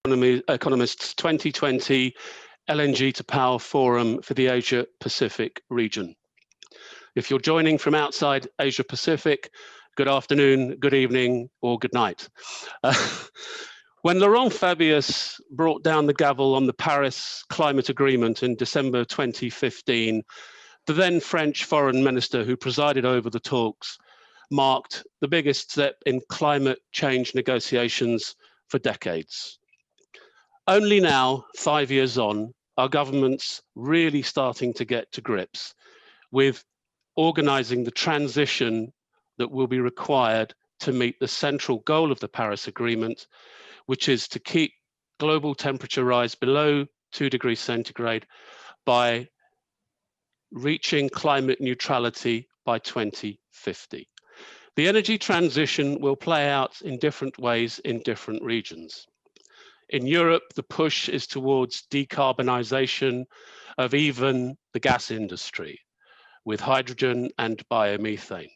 Economist's 2020 LNG to Power Forum for the Asia Pacific region. If you're joining from outside Asia Pacific, good afternoon, good evening, or good night. When Laurent Fabius brought down the gavel on the Paris Climate Agreement in December 2015, the then French foreign minister who presided over the talks marked the biggest step in climate change negotiations for decades. Only now, 5 years on, are governments really starting to get to grips with organizing the transition that will be required to meet the central goal of the Paris Agreement, which is to keep global temperature rise below 2 degrees centigrade by reaching climate neutrality by 2050. The energy transition will play out in different ways in different regions. In Europe, the push is towards decarbonisation of even the gas industry with hydrogen and biomethane.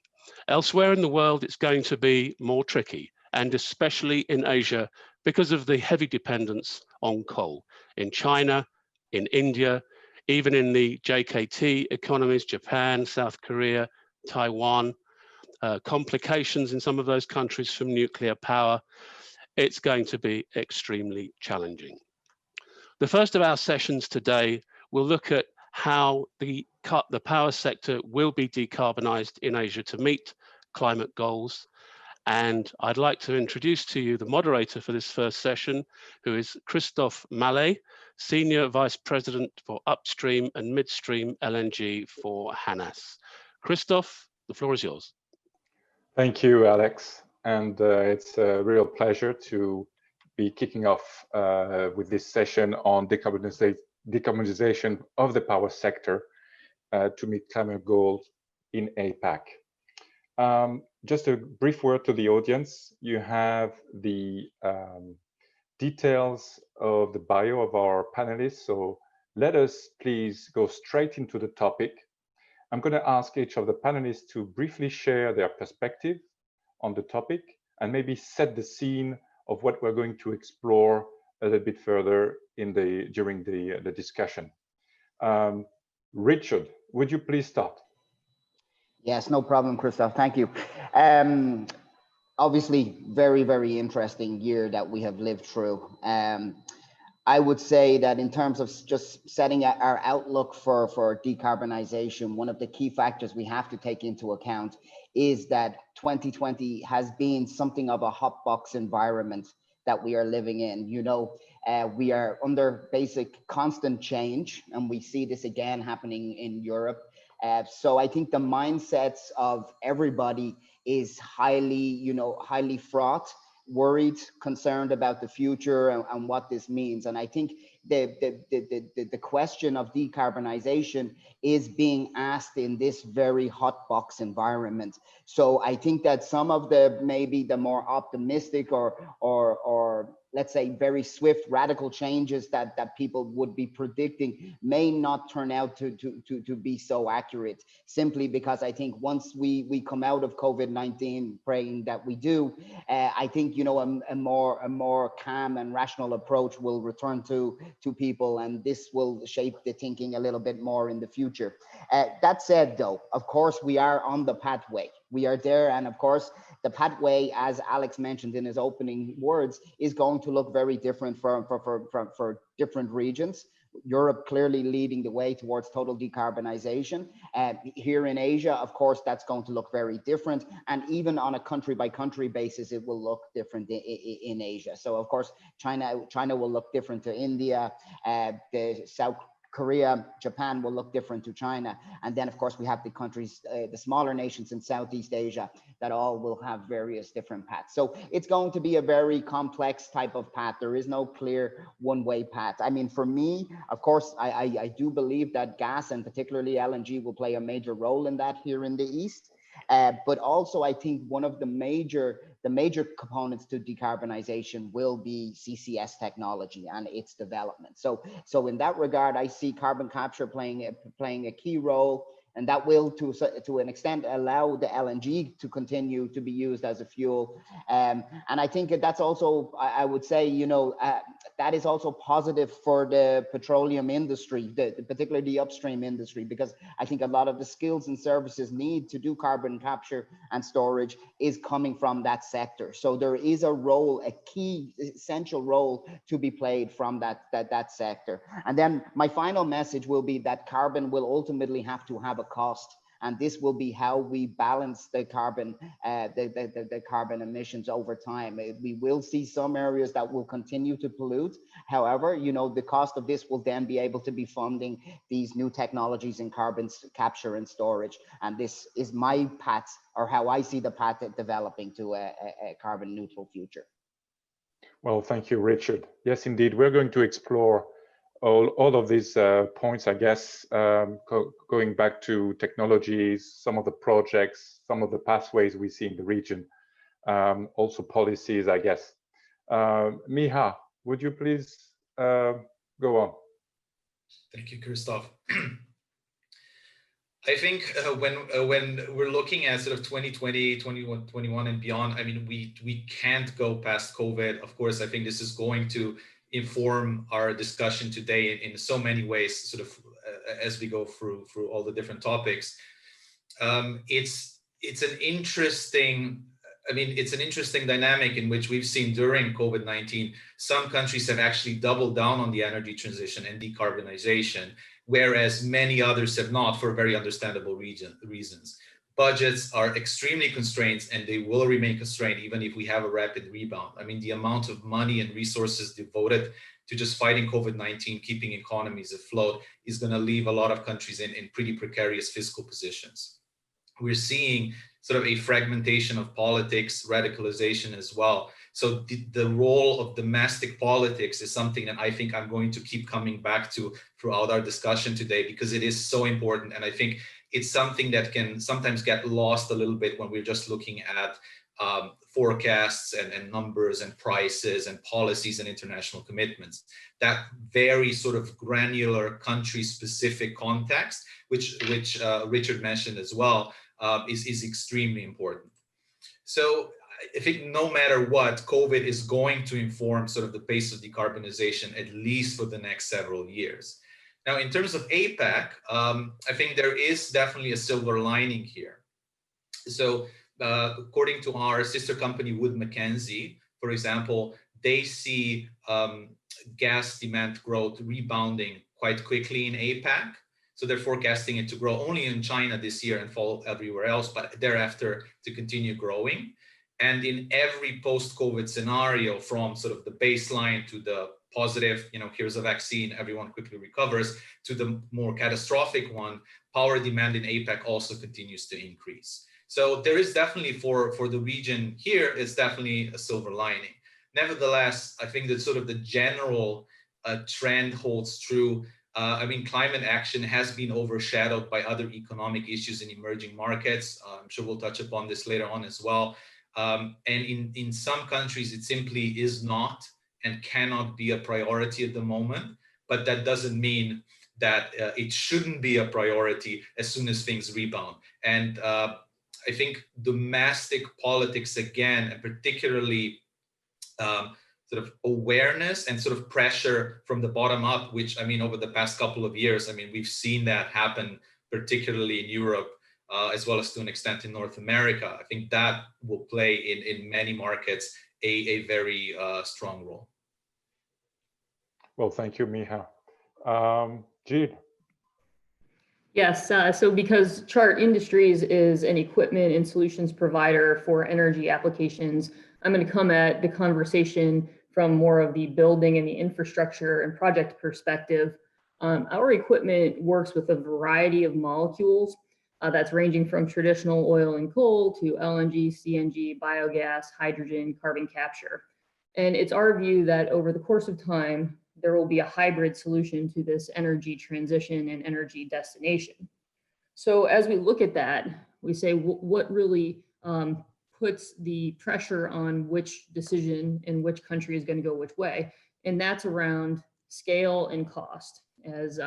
Elsewhere in the world, it's going to be more tricky, and especially in Asia, because of the heavy dependence on coal. In China, in India, even in the JKT economies, Japan, South Korea, Taiwan, complications in some of those countries from nuclear power, it's going to be extremely challenging. The first of our sessions today will look at how the power sector will be decarbonised in Asia to meet climate goals. And I'd like to introduce to you the moderator for this first session, who is Christophe Malet, Senior Vice President for Upstream and Midstream LNG for Hanas. Christophe, the floor is yours. Thank you, Alex. And it's a real pleasure to be kicking off with this session on decarbonization of the power sector to meet climate goals in APAC. Just a brief word to the audience. You have the details of the bio of our panelists. So let us please go straight into the topic. I'm going to ask each of the panelists to briefly share their perspective on the topic and maybe set the scene of what we're going to explore a little bit further during the discussion. Richard, would you please start? Yes, no problem, Christophe. Thank you. Obviously, very, very interesting year that we have lived through. I would say that in terms of just setting our outlook for decarbonization, one of the key factors we have to take into account is that 2020 has been something of a hotbox environment that we are living in. You know, we are under basic constant change, and we see this again happening in Europe. So I think the mindsets of everybody is highly fraught, worried, concerned about the future and what this means. And I think the question of decarbonization is being asked in this very hot box environment. So I think that some of maybe the more optimistic or let's say very swift radical changes that people would be predicting may not turn out to be so accurate, simply because I think once we come out of COVID-19, praying that we do, I think, you know, a more calm and rational approach will return to people, and this will shape the thinking a little bit more in the future. That said, though, of course, we are on the pathway. We are there, and of course, the pathway, as Alex mentioned in his opening words, is going to look very different for different regions. Europe clearly leading the way towards total decarbonization. Here in Asia, of course, that's going to look very different. And even on a country by country basis, it will look different in Asia. So of course, China will look different to India, the South Korea, Japan will look different to China. And then of course we have the countries, the smaller nations in Southeast Asia that all will have various different paths. So it's going to be a very complex type of path. There is no clear one-way path. I mean, for me, of course, I do believe that gas and particularly LNG will play a major role in that here in the East. But also I think one of the major components to decarbonization will be CCS technology and its development. So in that regard, I see carbon capture playing a key role, and that will to an extent allow the LNG to continue to be used as a fuel. And I think that's also, I would say, you know, that is also positive for the petroleum industry, particularly the upstream industry, because I think a lot of the skills and services need to do carbon capture and storage is coming from that sector. So there is a role, a key essential role to be played from that sector. And then my final message will be that carbon will ultimately have to have a cost. And this will be how we balance the carbon, the carbon emissions over time. We will see some areas that will continue to pollute. However, you know, the cost of this will then be able to be funding these new technologies in carbon capture and storage. And this is my path, or how I see the path developing to a carbon neutral future. Well, thank you, Richard. Yes, indeed, we're going to explore all of these points, I guess, going back to technologies, some of the projects, some of the pathways we see in the region, also policies, I guess. Miha, would you please go on? Thank you, Christophe. I think when we're looking at sort of 2020, 2021 and beyond, I mean, we can't go past COVID. Of course, I think this is going to inform our discussion today in so many ways, sort of as we go through all the different topics. It's an interesting, I mean, it's an interesting dynamic in which we've seen during COVID-19, some countries have actually doubled down on the energy transition and decarbonization, whereas many others have not, for very understandable reasons. Budgets are extremely constrained, and they will remain constrained even if we have a rapid rebound. I mean, the amount of money and resources devoted to just fighting COVID-19, keeping economies afloat, is going to leave a lot of countries in pretty precarious fiscal positions. We're seeing sort of a fragmentation of politics, radicalization as well. So the role of domestic politics is something that I think I'm going to keep coming back to throughout our discussion today, because it is so important. And I think it's something that can sometimes get lost a little bit when we're just looking at forecasts and numbers and prices and policies and international commitments. That very sort of granular country-specific context, which Richard mentioned as well, is extremely important. So I think no matter what, COVID is going to inform sort of the pace of decarbonization, at least for the next several years. Now, in terms of APAC, I think there is definitely a silver lining here. So according to our sister company, Wood Mackenzie, for example, they see gas demand growth rebounding quite quickly in APAC. So they're forecasting it to grow only in China this year and fall everywhere else, but thereafter to continue growing. And in every post-COVID scenario, from sort of the baseline to the positive, you know, here's a vaccine, everyone quickly recovers, to the more catastrophic one, power demand in APAC also continues to increase. So there is definitely for the region here, it's definitely a silver lining. Nevertheless, I think that sort of the general trend holds true. I mean, climate action has been overshadowed by other economic issues in emerging markets. I'm sure we'll touch upon this later on as well. And in some countries, it simply is not and cannot be a priority at the moment. But that doesn't mean that it shouldn't be a priority as soon as things rebound. And I think domestic politics, again, and particularly sort of awareness and sort of pressure from the bottom up, which, I mean, over the past couple of years, I mean, we've seen that happen, particularly in Europe, as well as to an extent in North America. I think that will play in many markets a very strong role. Well, thank you, Miha. Jean. Yes, so because Chart Industries is an equipment and solutions provider for energy applications, I'm going to come at the conversation from more of the building and the infrastructure and project perspective. Our equipment works with a variety of molecules that's ranging from traditional oil and coal to LNG, CNG, biogas, hydrogen, carbon capture. And it's our view that over the course of time, there will be a hybrid solution to this energy transition and energy destination. So as we look at that, we say what really puts the pressure on which decision in which country is going to go which way, and that's around scale and cost, as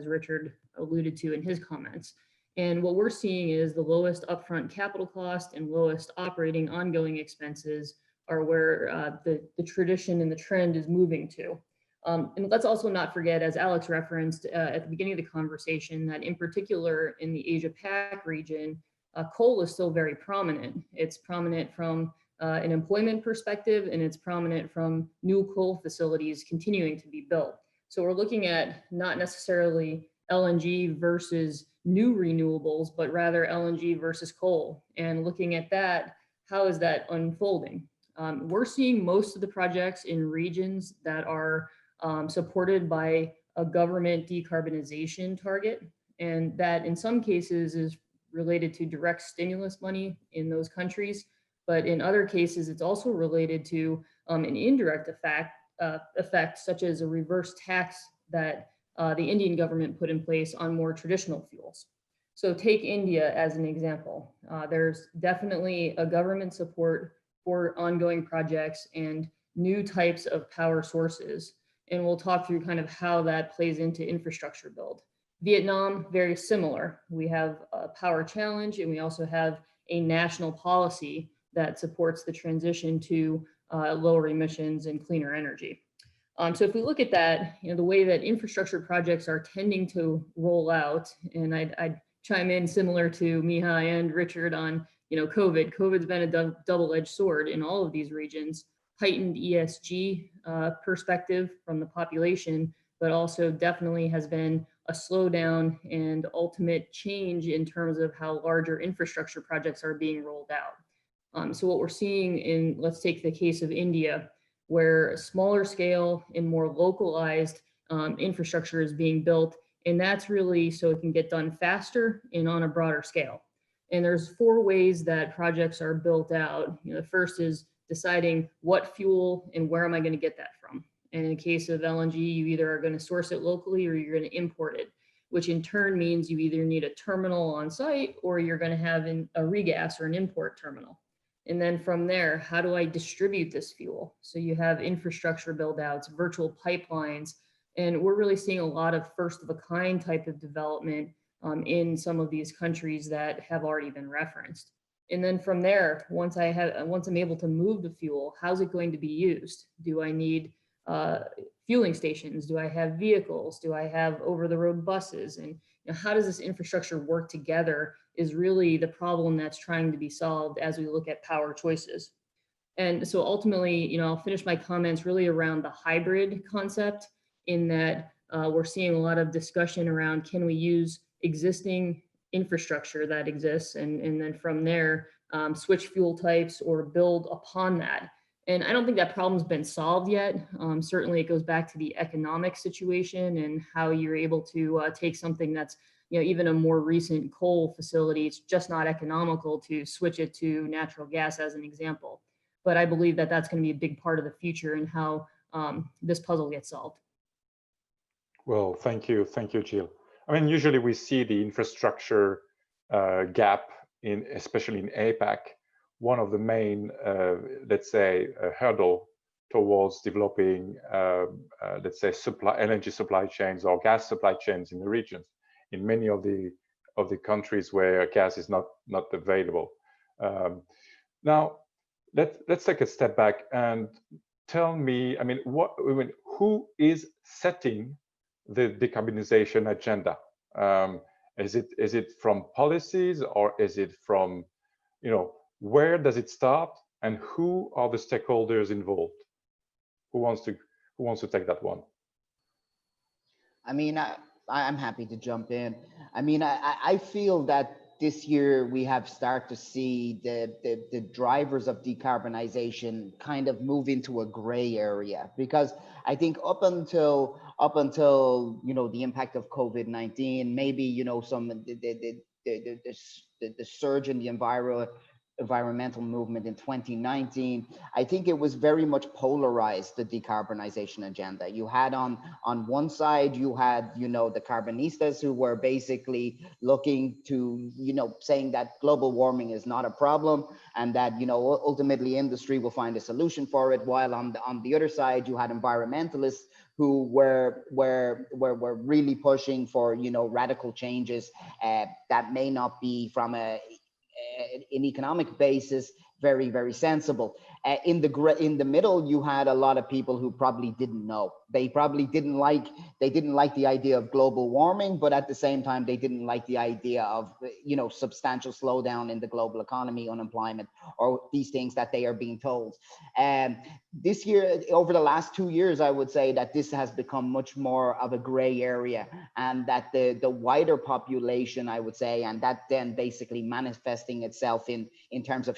Richard alluded to in his comments. And what we're seeing is the lowest upfront capital cost and lowest operating ongoing expenses are where the tradition and the trend is moving to. And let's also not forget, as Alex referenced at the beginning of the conversation, that in particular in the Asia-Pac region, coal is still very prominent. It's prominent from an employment perspective, and it's prominent from new coal facilities continuing to be built. So we're looking at not necessarily LNG versus new renewables, but rather LNG versus coal. And looking at that, how is that unfolding? We're seeing most of the projects in regions that are supported by a government decarbonization target, and that in some cases is related to direct stimulus money in those countries, but in other cases it's also related to an indirect effect, such as a reverse tax that the Indian government put in place on more traditional fuels. So take India as an example. There's definitely a government support for ongoing projects and new types of power sources. And we'll talk through kind of how that plays into infrastructure build. Vietnam, very similar. We have a power challenge, and we also have a national policy that supports the transition to lower emissions and cleaner energy. So if we look at that, the way that infrastructure projects are tending to roll out, and I'd chime in similar to Miha and Richard on, COVID. COVID's been a double-edged sword in all of these regions. Heightened ESG perspective from the population, but also definitely has been a slowdown and ultimate change in terms of how larger infrastructure projects are being rolled out. So what we're seeing in, let's take the case of India, where a smaller scale and more localized infrastructure is being built, and that's really so it can get done faster and on a broader scale. And there's 4 ways that projects are built out. The first is deciding what fuel and where am I going to get that from. And in the case of LNG, you either are going to source it locally or you're going to import it, which in turn means you either need a terminal on site or you're going to have a regas or an import terminal. And then from there, how do I distribute this fuel? So you have infrastructure build outs, virtual pipelines, and we're really seeing a lot of first of a kind type of development in some of these countries that have already been referenced. And then from there, once I'm able to move the fuel, how's it going to be used? Do I need fueling stations? Do I have vehicles? Do I have over-the-road buses? And how does this infrastructure work together is really the problem that's trying to be solved as we look at power choices. And so ultimately, I'll finish my comments really around the hybrid concept, in that we're seeing a lot of discussion around, can we use existing infrastructure that exists and then from there switch fuel types or build upon that. And I don't think that problem's been solved yet. Certainly it goes back to the economic situation and how you're able to take something that's even a more recent coal facility. It's just not economical to switch it to natural gas as an example. But I believe that that's going to be a big part of the future and how this puzzle gets solved. Well, thank you, Jill. I mean, usually we see the infrastructure gap especially in APAC, one of the main, let's say, hurdle towards developing, let's say, LNG supply chains or gas supply chains in the regions, in many of the countries where gas is not available. Now, let's take a step back and tell me, who is setting the decarbonization agenda? Is it from policies, or is it from, where does it start, and who are the stakeholders involved? Who wants to take that one? I mean, I'm happy to jump in. I mean, I feel that this year we have started to see the drivers of decarbonization kind of move into a gray area, because I think up until the impact of COVID-19, maybe some the surge in the environmental movement in 2019, I think it was very much polarized, the decarbonization agenda. You had on one side, you had, the carbonistas, who were basically looking to, saying that global warming is not a problem, and that, ultimately industry will find a solution for it. While on the other side, you had environmentalists who were really pushing for, radical changes that may not be from an economic basis very, very sensible. In the middle, you had a lot of people who probably didn't know. They probably didn't like the idea of global warming, but at the same time, they didn't like the idea of, you know, substantial slowdown in the global economy, unemployment, or these things that they are being told. This year, over the last 2 years, I would say that this has become much more of a gray area, and that the wider population, I would say, and that then basically manifesting itself in terms of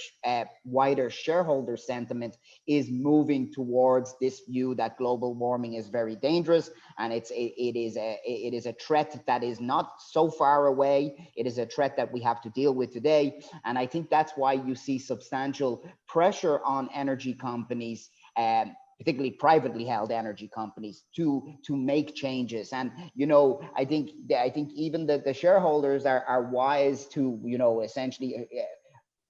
wider shareholder sentiment, is moving towards this view that global warming is very dangerous, and it is a threat that is not so far away. It is a threat that we have to deal with today, and I think that's why you see substantial pressure on energy companies, particularly privately held energy companies, to make changes. And, you know, I think even the shareholders are wise to, you know, essentially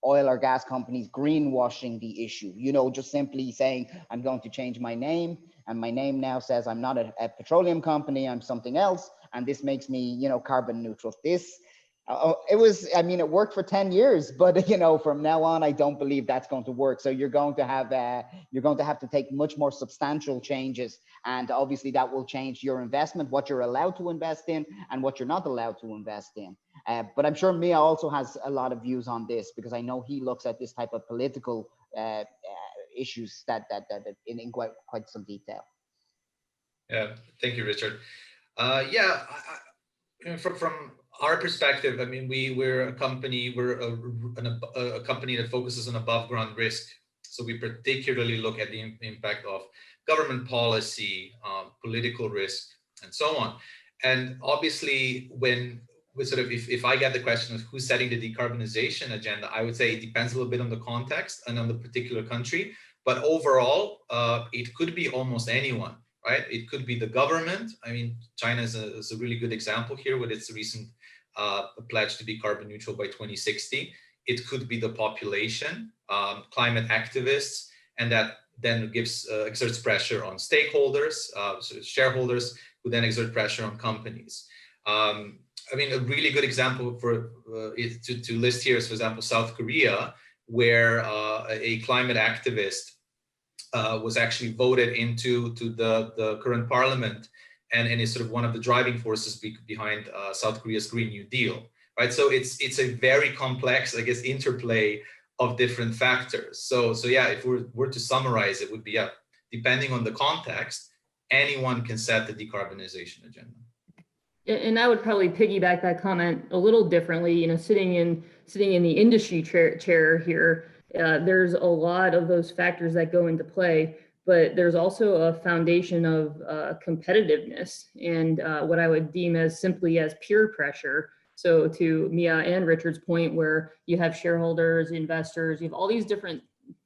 oil or gas companies greenwashing the issue, you know, just simply saying, I'm going to change my name, and my name now says I'm not a petroleum company, I'm something else, and this makes me, you know, carbon neutral. This it worked for 10 years, but, you know, from now on, I don't believe that's going to work. So you're going to have to take much more substantial changes, and obviously that will change your investment, what you're allowed to invest in and what you're not allowed to invest in. But I'm sure Miha also has a lot of views on this, because I know he looks at this type of political issues that in quite some detail. Yeah, thank you, Richard. From our perspective, I mean, we're a company, a company that focuses on above ground risk. So we particularly look at the impact of government policy, political risk, and so on. And obviously, when we if I get the question of who's setting the decarbonization agenda, I would say it depends a little bit on the context and on the particular country. But overall, it could be almost anyone. Right? It could be the government. I mean, China is a really good example here with its recent pledge to be carbon neutral by 2060. It could be the population, climate activists, and that then exerts pressure on stakeholders, so shareholders, who then exert pressure on companies. I mean, a really good example for to list here is, for example, South Korea, where a climate activist was actually voted into the current parliament, and is sort of one of the driving forces behind South Korea's Green New Deal, right? So it's a very complex, I guess, interplay of different factors. So yeah, if we were to summarize, it would be, depending on the context, anyone can set the decarbonization agenda. And I would probably piggyback that comment a little differently. You know, sitting in the industry chair here, there's a lot of those factors that go into play, but there's also a foundation of competitiveness and what I would deem as simply as peer pressure. So to Miha and Richard's point, where you have shareholders, investors, you have all these different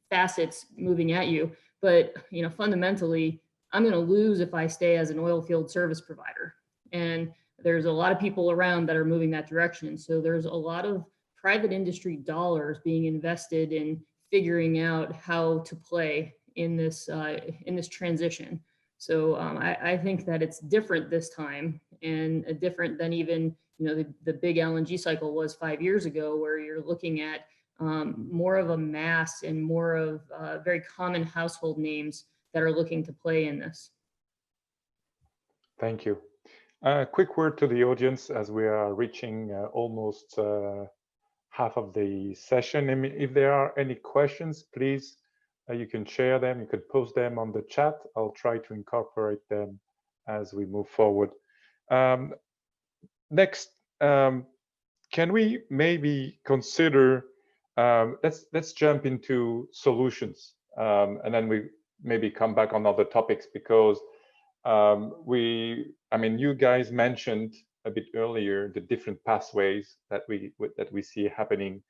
facets moving at you, but, you know, fundamentally, I'm going to lose if I stay as an oil field service provider. And there's a lot of people around that are moving that direction. So there's a lot of private industry dollars being invested in figuring out how to play in this transition. So I think that it's different this time, and different than even, you know, the big LNG cycle was 5 years ago, where you're looking at more of a mass and more of very common household names that are looking to play in this. Thank you. Quick word to the audience as we are reaching almost half of the session. I mean, if there are any questions, please, you can share them. You can post them on the chat. I'll try to incorporate them as we move forward. Next, can we maybe consider, let's jump into solutions, and then we maybe come back on other topics, because you guys mentioned a bit earlier the different pathways that we see happening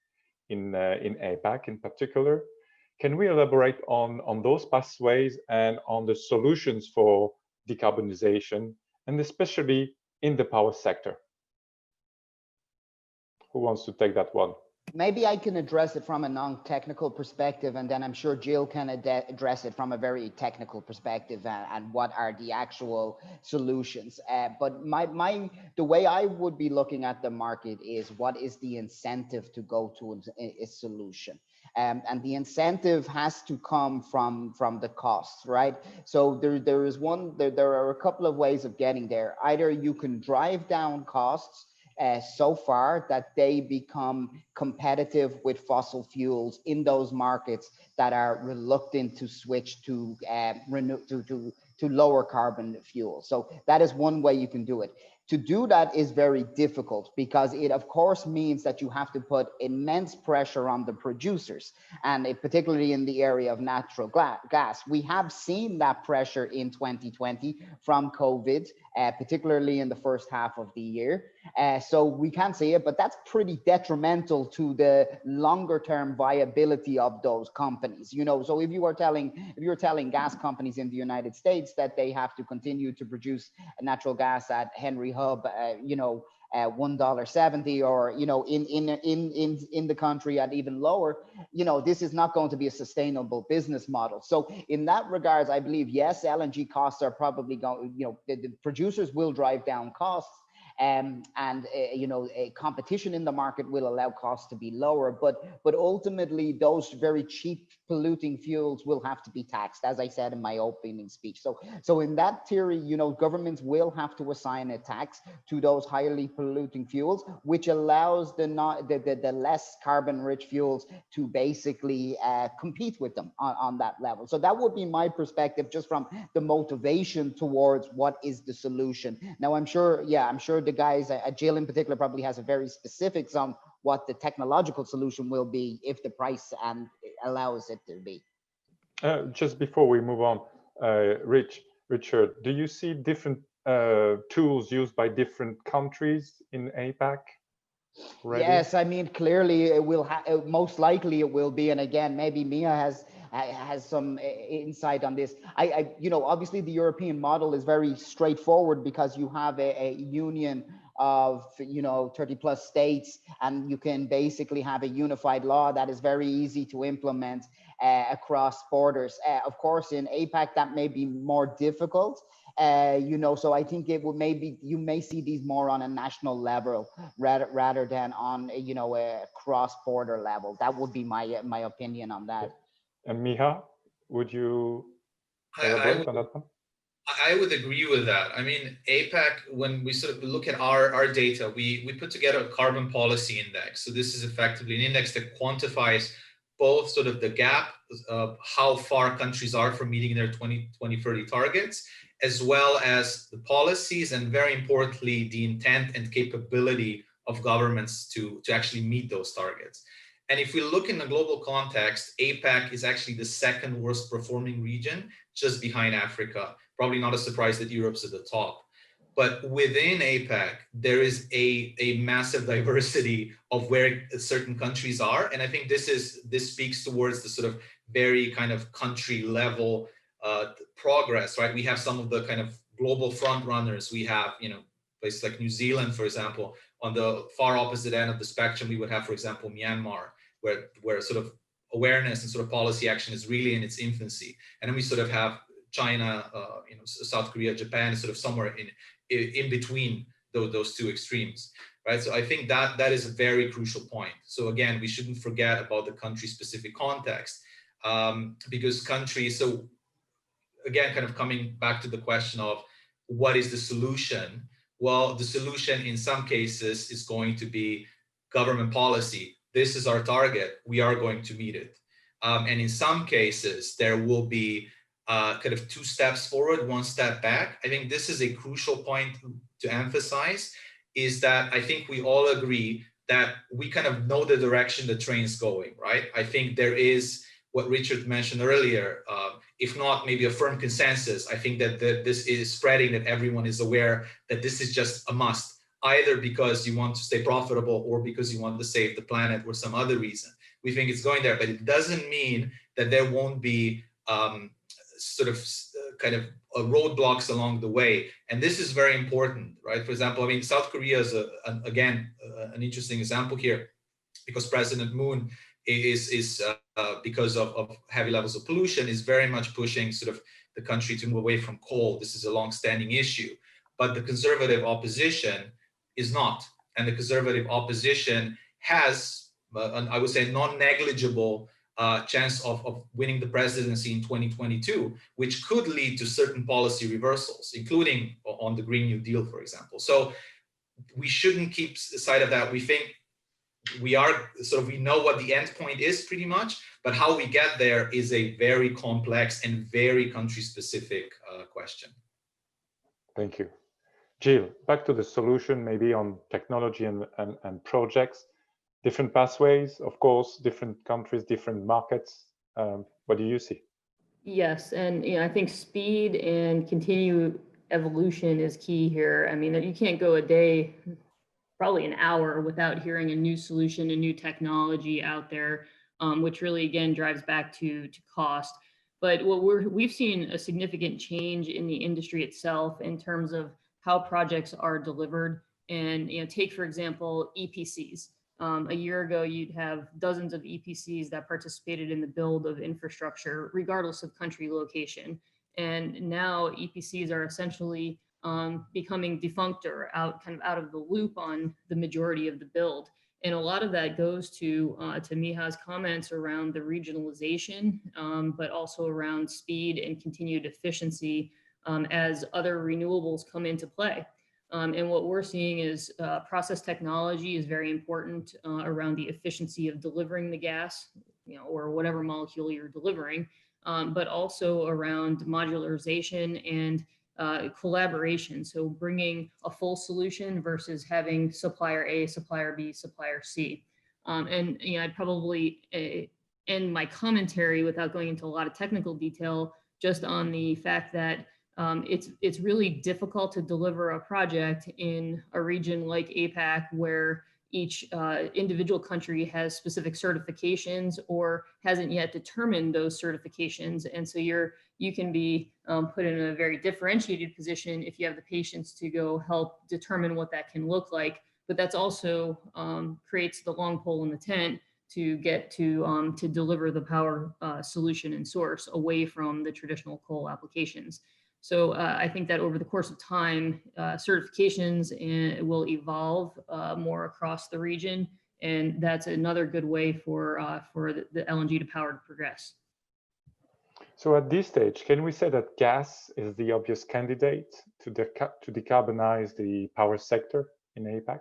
in APAC in particular. Can we elaborate on those pathways and on the solutions for decarbonization, and especially in the power sector? Who wants to take that one? Maybe I can address it from a non-technical perspective, and then I'm sure Jill can address it from a very technical perspective and what are the actual solutions. But the way I would be looking at the market is, what is the incentive to go to a solution? And the incentive has to come from the costs, right? So there are a couple of ways of getting there. Either you can drive down costs so far that they become competitive with fossil fuels in those markets that are reluctant to switch to lower carbon fuels. So that is one way you can do it. To do that is very difficult because it of course means that you have to put immense pressure on the producers, and particularly in the area of natural gas. We have seen that pressure in 2020 from COVID, particularly in the first half of the year. So we can see it, but that's pretty detrimental to the longer term viability of those companies. You know, so if you're telling gas companies in the United States that they have to continue to produce natural gas at Henry Hub, $1.70, or in the country at even lower, this is not going to be a sustainable business model. So in that regards, I believe yes, LNG costs are probably going. The producers will drive down costs. A competition in the market will allow costs to be lower, but ultimately those very cheap polluting fuels will have to be taxed, as I said in my opening speech. So in that theory, governments will have to assign a tax to those highly polluting fuels, which allows the less carbon rich fuels to basically compete with them on that level. So that would be my perspective, just from the motivation towards what is the solution. Now, I'm sure the guys, Jill in particular, probably has a very specifics on what the technological solution will be if the price allows it to be. Just before we move on, Richard, do you see different tools used by different countries in APAC already? Yes, I mean, clearly it will most likely it will be, and again, maybe Miha has some insight on this. Obviously the European model is very straightforward because you have a union of 30 plus states, and you can basically have a unified law that is very easy to implement across borders. Of course, in APAC that may be more difficult. So I think it would you may see these more on a national level rather than on a cross-border level. That would be my opinion on that. And Miha, would you elaborate on that one? I would agree with that. I mean, APAC, when we sort of look at our data, we put together a carbon policy index. So this is effectively an index that quantifies both sort of the gap of how far countries are from meeting their 2030 targets, as well as the policies, and very importantly, the intent and capability of governments to actually meet those targets. And if we look in the global context, APAC is actually the second worst performing region, just behind Africa. Probably not a surprise that Europe's at the top. But within APAC, there is a massive diversity of where certain countries are. And I think this speaks towards the sort of very kind of country level progress, right? We have some of the kind of global front runners. We have, places like New Zealand, for example. On the far opposite end of the spectrum, we would have, for example, Myanmar, where sort of awareness and sort of policy action is really in its infancy. And then we sort of have China, South Korea, Japan, sort of somewhere in between those two extremes, right? So I think that is a very crucial point. So again, we shouldn't forget about the country-specific context, because countries. So again, kind of coming back to the question of what is the solution? Well, the solution in some cases is going to be government policy. This is our target. We are going to meet it. And in some cases, there will be kind of 2 steps forward, 1 step back. I think this is a crucial point to emphasize, is that I think we all agree that we kind of know the direction the train's going, right? I think there is what Richard mentioned earlier, if not maybe a firm consensus. I think that this is spreading, that everyone is aware that this is just a must, either because you want to stay profitable or because you want to save the planet or some other reason. We think it's going there, but it doesn't mean that there won't be kind of roadblocks along the way. And this is very important, right? For example, I mean, South Korea is again an interesting example here, because President Moon is because of heavy levels of pollution, is very much pushing sort of the country to move away from coal. This is a long-standing issue, but the conservative opposition is not. And the conservative opposition has, I would say, non-negligible chance of winning the presidency in 2022, which could lead to certain policy reversals, including on the Green New Deal, for example. So we shouldn't keep sight of that. We think we know what the end point is pretty much, but how we get there is a very complex and very country-specific question. Thank you. Jill, back to the solution, maybe on technology and projects. Different pathways, of course, different countries, different markets. What do you see? Yes, and I think speed and continued evolution is key here. I mean, you can't go a day, probably an hour, without hearing a new solution, a new technology out there, which really, again, drives back to cost. But what we've seen a significant change in the industry itself in terms of how projects are delivered. And take, for example, EPCs. A year ago, you'd have dozens of EPCs that participated in the build of infrastructure, regardless of country location. And now EPCs are essentially becoming defunct or out of the loop on the majority of the build. And a lot of that goes to Miha's comments around the regionalization, but also around speed and continued efficiency as other renewables come into play. And what we're seeing is process technology is very important around the efficiency of delivering the gas, or whatever molecule you're delivering, but also around modularization and collaboration. So bringing a full solution versus having supplier A, supplier B, supplier C. And I'd probably end my commentary without going into a lot of technical detail, just on the fact that it's really difficult to deliver a project in a region like APAC, where each individual country has specific certifications or hasn't yet determined those certifications. And so you can be put in a very differentiated position if you have the patience to go help determine what that can look like. But that's also creates the long pole in the tent to get to deliver the power solution and source away from the traditional coal applications. So I think that over the course of time, certifications will evolve more across the region, and that's another good way for the LNG to power to progress. So at this stage, can we say that gas is the obvious candidate to decarbonize the power sector in APAC?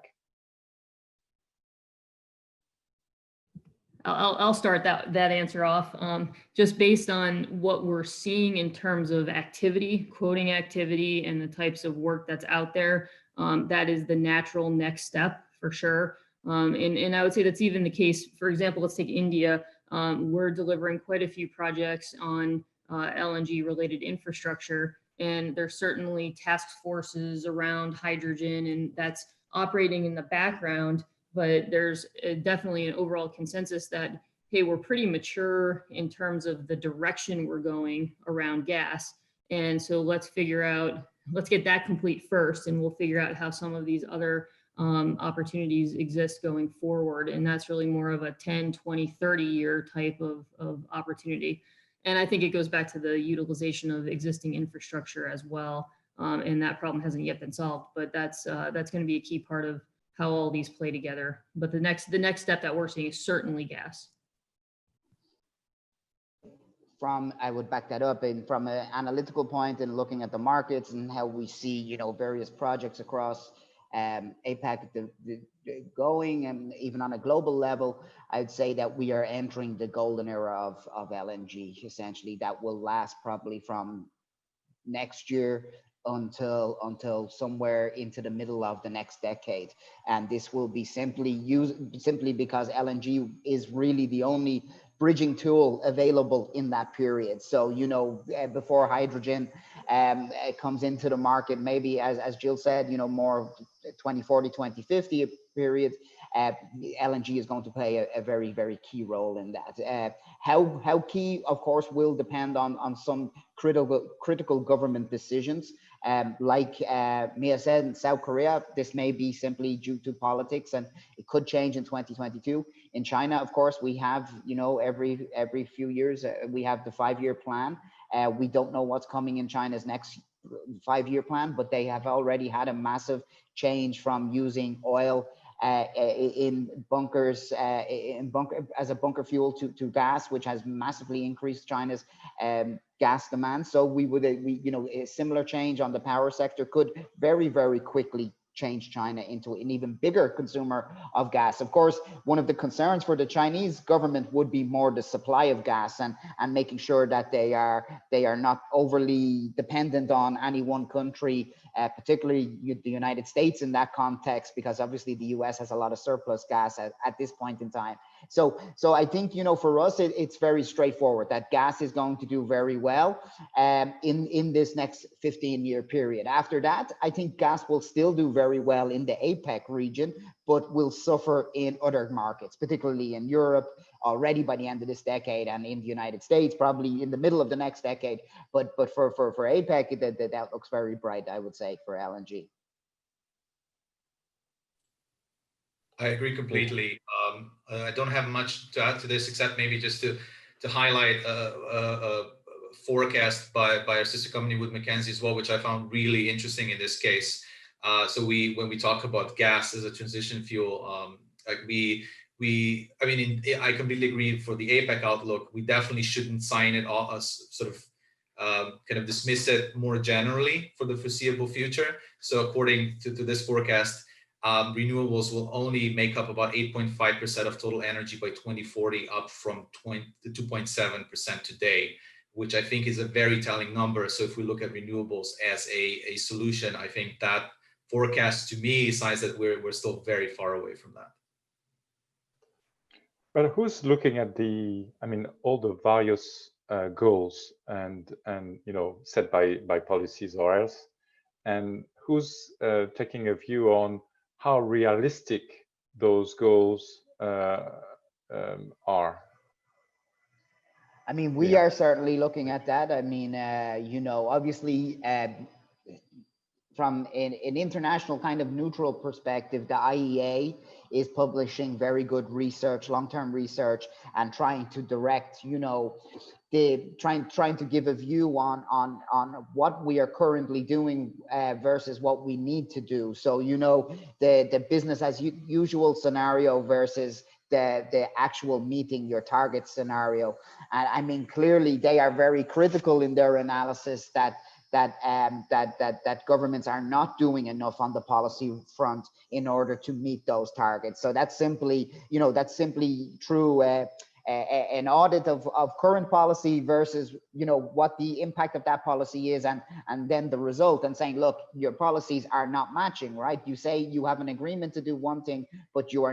I'll start that answer off. Just based on what we're seeing in terms of activity, quoting activity, and the types of work that's out there, that is the natural next step for sure. And I would say that's even the case. For example, let's take India. We're delivering quite a few projects on LNG related infrastructure, and there's certainly task forces around hydrogen, and that's operating in the background. But there's definitely an overall consensus that, hey, we're pretty mature in terms of the direction we're going around gas. And so let's get that complete first, and we'll figure out how some of these other opportunities exist going forward. And that's really more of a 10, 20, 30 year type of opportunity. And I think it goes back to the utilization of existing infrastructure as well. And that problem hasn't yet been solved, but that's going to be a key part of how all these play together. But the next step that we're seeing is certainly gas. I would back that up, and from an analytical point and looking at the markets and how we see, various projects across APAC going, and even on a global level, I'd say that we are entering the golden era of LNG, essentially, that will last probably from next year until somewhere into the middle of the next decade. And this will be simply because LNG is really the only bridging tool available in that period. So, before hydrogen comes into the market, maybe as Jill said, more 2040, 2050 period, LNG is going to play a very, very key role in that. How key, of course, will depend on some critical government decisions. Like Miha said, in South Korea, this may be simply due to politics, and it could change in 2022. In China, of course, we have, every few years, we have the 5-year plan. We don't know what's coming in China's next 5-year plan, but they have already had a massive change from using oil in bunkers, as a bunker fuel to gas, which has massively increased China's gas demand. So a similar change on the power sector could very, very quickly change China into an even bigger consumer of gas. Of course, one of the concerns for the Chinese government would be more the supply of gas and making sure that they are not overly dependent on any one country, particularly the United States in that context, because obviously the US has a lot of surplus gas at this point in time. So I think, for us, it's very straightforward that gas is going to do very well in this next 15-year period. After that, I think gas will still do very well in the APAC region, but will suffer in other markets, particularly in Europe already by the end of this decade, and in the United States probably in the middle of the next decade. But for APAC, the outlook's very bright, I would say, for LNG. I agree completely. I don't have much to add to this, except maybe just to highlight a forecast by our sister company Wood Mackenzie as well, which I found really interesting in this case. So when we talk about gas as a transition fuel, I completely agree for the APAC outlook. We definitely shouldn't sign it all as sort of kind of dismiss it more generally for the foreseeable future. So according to this forecast, renewables will only make up about 8.5% of total energy by 2040, up from 2.7% today, which I think is a very telling number. So if we look at renewables as a solution, I think that forecast to me signs that we're still very far away from that. But who's looking at all the various goals and set by policies or else, and who's taking a view on how realistic those goals are? I mean, we are certainly looking at that. I mean, obviously, from an international kind of neutral perspective, the IEA is publishing very good research, long-term research, and trying to direct, trying to give a view on what we are currently doing versus what we need to do. So, the business as usual scenario versus the actual meeting your target scenario. And I mean, clearly they are very critical in their analysis that governments are not doing enough on the policy front in order to meet those targets. So that's simply, through an audit of current policy versus, what the impact of that policy is, and then the result, and saying, look, your policies are not matching, right? You say you have an agreement to do one thing, but you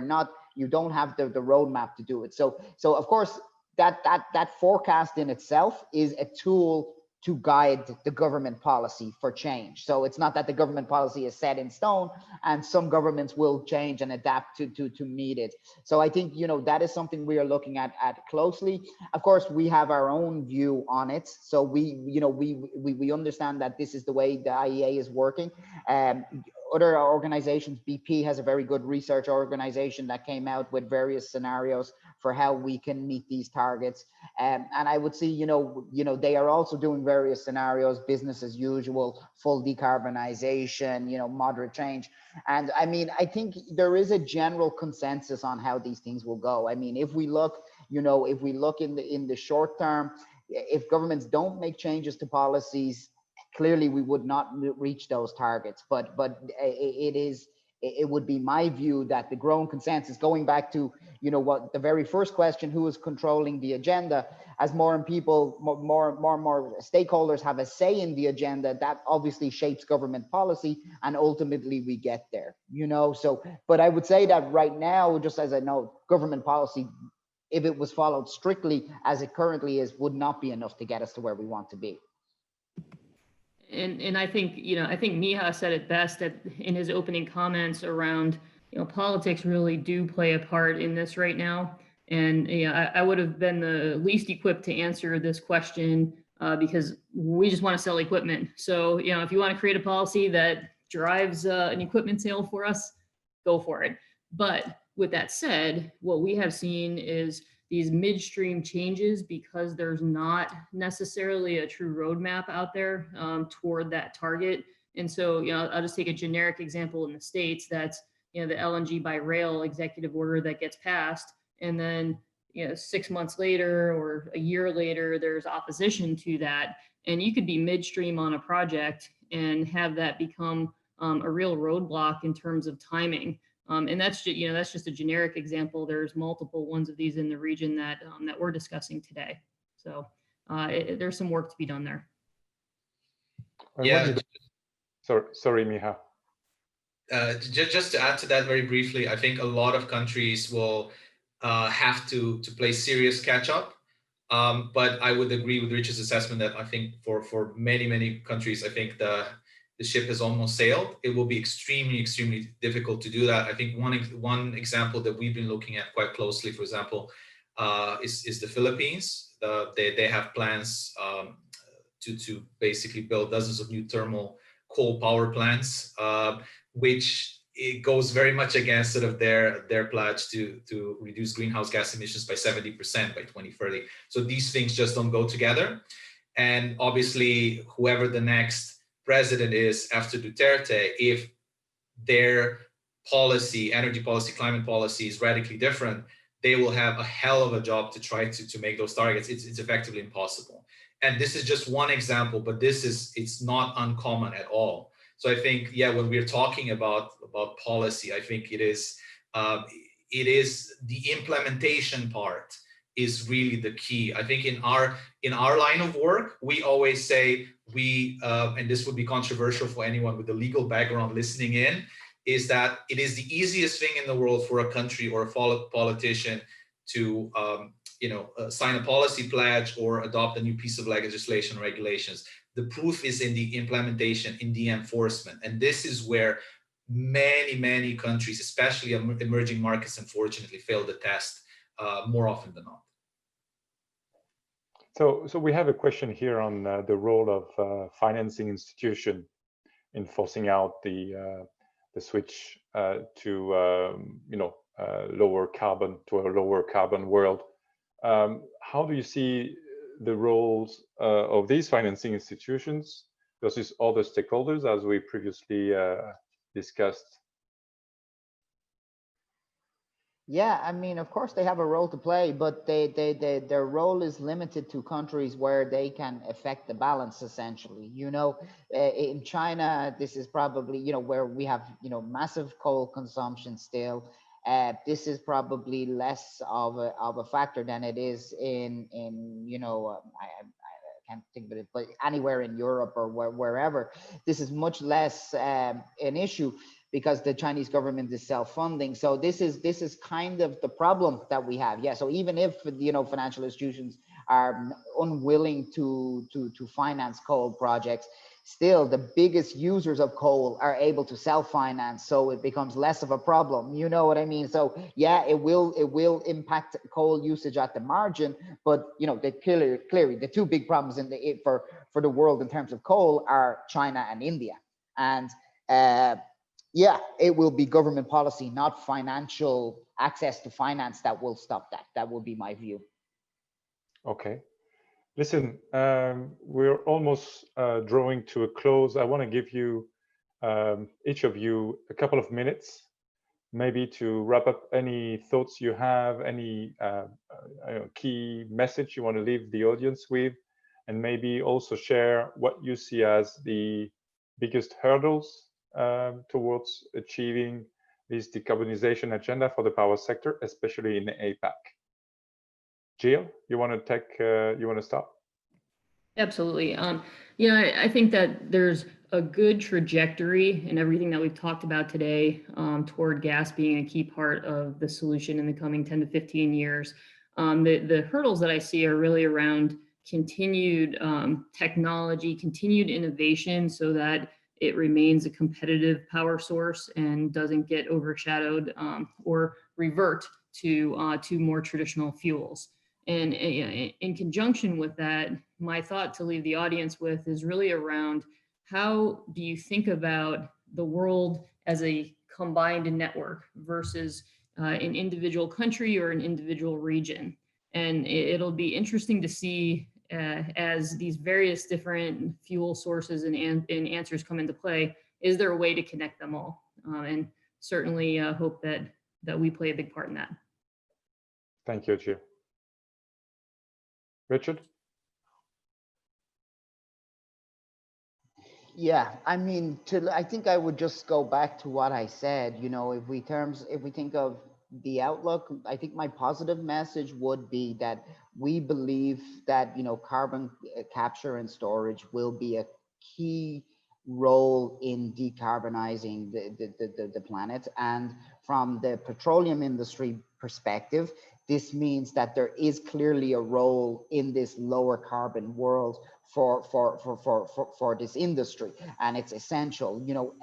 don't have the roadmap to do it. So of course, that forecast in itself is a tool to guide the government policy for change. So it's not that the government policy is set in stone, and some governments will change and adapt to meet it. So I think, that is something we are looking at closely. Of course, we have our own view on it. So we understand that this is the way the IEA is working. Other organizations, BP has a very good research organization that came out with various scenarios for how we can meet these targets. And I would see, they are also doing various scenarios, business as usual, full decarbonization, moderate change. And I mean, I think there is a general consensus on how these things will go. I mean, if we look, in the short term, if governments don't make changes to policies, clearly we would not reach those targets. But it would be my view that the growing consensus, going back to, what the very first question, who is controlling the agenda, as more stakeholders have a say in the agenda, that obviously shapes government policy, and ultimately we get there, So, but I would say that right now, just as I know, government policy, if it was followed strictly as it currently is, would not be enough to get us to where we want to be. And I think, I think Miha said it best in his opening comments around, politics really do play a part in this right now. And I would have been the least equipped to answer this question because we just want to sell equipment. So, if you want to create a policy that drives an equipment sale for us, go for it. But with that said, what we have seen is these midstream changes, because there's not necessarily a true roadmap out there toward that target. And so, I'll just take a generic example in the States that's, the LNG by rail executive order that gets passed, and then 6 months later or a year later, there's opposition to that, and you could be midstream on a project and have that become a real roadblock in terms of timing. And that's just a generic example. There's multiple ones of these in the region that that we're discussing today. So there's some work to be done there. Yeah. Sorry, Miha. Just to add to that very briefly, I think a lot of countries will have to play serious catch up. But I would agree with Richard's assessment that I think for many countries, I think the ship has almost sailed. It will be extremely difficult to do that. I think one example that we've been looking at quite closely, for example, is the Philippines. They have plans to basically build dozens of new thermal coal power plants, which it goes very much against sort of their pledge to reduce greenhouse gas emissions by 70% by 2030. So these things just don't go together. And obviously, whoever the next president is after Duterte, if their policy, energy policy, climate policy is radically different, they will have a hell of a job to try to make those targets. It's effectively impossible. And this is just one example, but it's not uncommon at all. So I think, yeah, when we're talking about policy, I think it is the implementation part is really the key. I think in our line of work, we always say and this would be controversial for anyone with a legal background listening in, is that it is the easiest thing in the world for a country or a politician to sign a policy pledge or adopt a new piece of legislation or regulations. The proof is in the implementation, in the enforcement. And this is where many countries, especially emerging markets, unfortunately fail the test more often than not. So we have a question here on the role of financing institution in forcing out the switch to lower carbon world. How do you see the roles of these financing institutions versus other stakeholders, as we previously discussed? Yeah, I mean, of course they have a role to play, but their role is limited to countries where they can affect the balance, essentially. In China, this is probably, where we have, massive coal consumption still. This is probably less of a factor than it is in I can't think of it, but anywhere in Europe or wherever. This is much less an issue, because the Chinese government is self-funding. So this is kind of the problem that we have. Yeah. So even if financial institutions are unwilling to finance coal projects, still the biggest users of coal are able to self-finance. So it becomes less of a problem. You know what I mean? So yeah, it will impact coal usage at the margin, but clearly the two big problems for the world in terms of coal are China and India. And yeah, it will be government policy, not financial access to finance, that will stop that. That will be my view. Okay. Listen, we're almost drawing to a close. I want to give you, each of you, a couple of minutes, maybe to wrap up any thoughts you have, any key message you want to leave the audience with, and maybe also share what you see as the biggest hurdles towards achieving this decarbonization agenda for the power sector, especially in APAC. Jill, you want to start? Absolutely. I think that there's a good trajectory in everything that we've talked about today toward gas being a key part of the solution in the coming 10 to 15 years. The hurdles that I see are really around continued technology, continued innovation, so that it remains a competitive power source and doesn't get overshadowed or revert to more traditional fuels. And in conjunction with that, my thought to leave the audience with is really around, how do you think about the world as a combined network versus an individual country or an individual region? And it'll be interesting to see as these various different fuel sources and answers come into play, is there a way to connect them all? And certainly hope that we play a big part in that. Thank you, Jill. Richard? Yeah, I mean, I think I would just go back to what I said. You know, if we think of the outlook, I think my positive message would be that we believe that, you know, carbon capture and storage will be a key role in decarbonizing the planet. And from the petroleum industry perspective, this means that there is clearly a role in this lower carbon world for this industry, and it's essential. You know,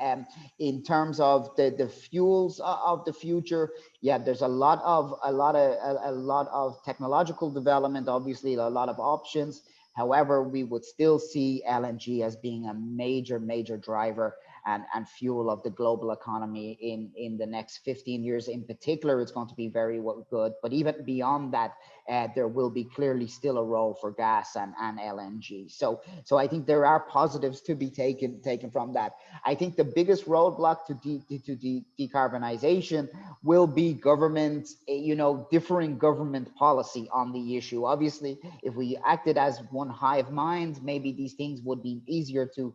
in terms of the fuels of the future, yeah, there's a lot of technological development, obviously a lot of options. However, we would still see LNG as being a major driver and fuel of the global economy in the next 15 years. In particular, it's going to be very good. But even beyond that, there will be clearly still a role for gas and LNG. So I think there are positives to be taken from that. I think the biggest roadblock to decarbonization will be government, you know, differing government policy on the issue. Obviously, if we acted as one hive mind, maybe these things would be easier to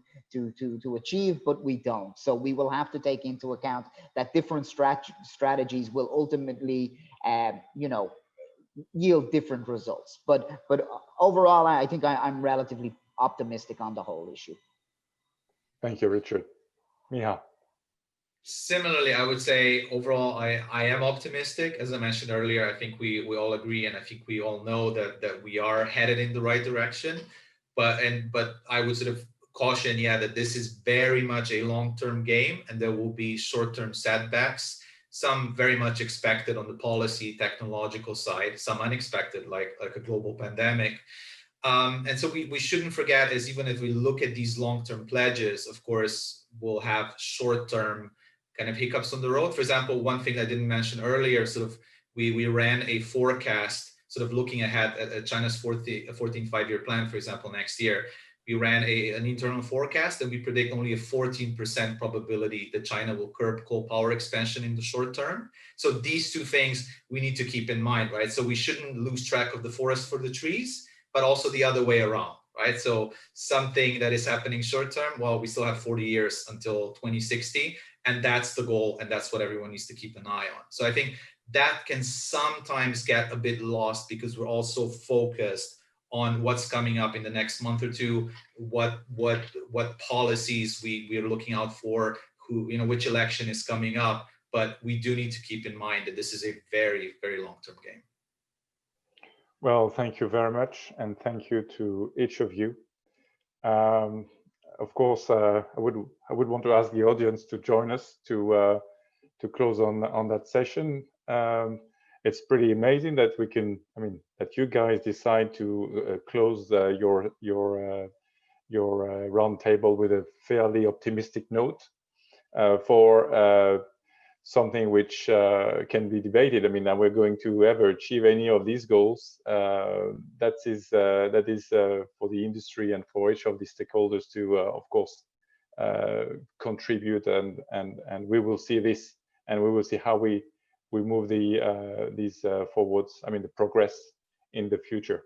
achieve, but we don't. So we will have to take into account that different strategies will ultimately, you know, yield different results. But overall, I think I'm relatively optimistic on the whole issue. Thank you, Richard. Miha. Similarly, I would say overall, I am optimistic. As I mentioned earlier, I think we all agree, and I think we all know that we are headed in the right direction. But I would sort of caution, yeah, that this is very much a long-term game, and there will be short-term setbacks. Some very much expected on the policy technological side, some unexpected, like a global pandemic. And so we shouldn't forget, as even if we look at these long-term pledges, of course, we'll have short-term kind of hiccups on the road. For example, one thing I didn't mention earlier, sort of we ran a forecast, sort of looking ahead at China's 14 five-year plan, for example, next year. We ran an internal forecast, and we predict only a 14% probability that China will curb coal power expansion in the short term. So these two things we need to keep in mind, right? So we shouldn't lose track of the forest for the trees, but also the other way around, right? So something that is happening short term, well, we still have 40 years until 2060, and that's the goal, and that's what everyone needs to keep an eye on. So I think that can sometimes get a bit lost because we're also focused on what's coming up in the next month or two, what policies we are looking out for, who, you know, which election is coming up. But we do need to keep in mind that this is a very, very long-term game. Well, thank you very much, and thank you to each of you. Of course, I would want to ask the audience to join us to close on that session. It's pretty amazing that we can, I mean, that you guys decide to close your round table with a fairly optimistic note for something which can be debated. I mean, are we going to ever achieve any of these goals? That is for the industry and for each of the stakeholders to, of course, contribute, and we will see this, and we will see how we move these forwards. I mean, the progress in the future.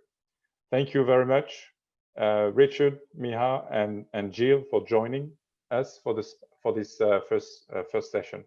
Thank you very much, Richard, Miha, and Jill for joining us for this first session.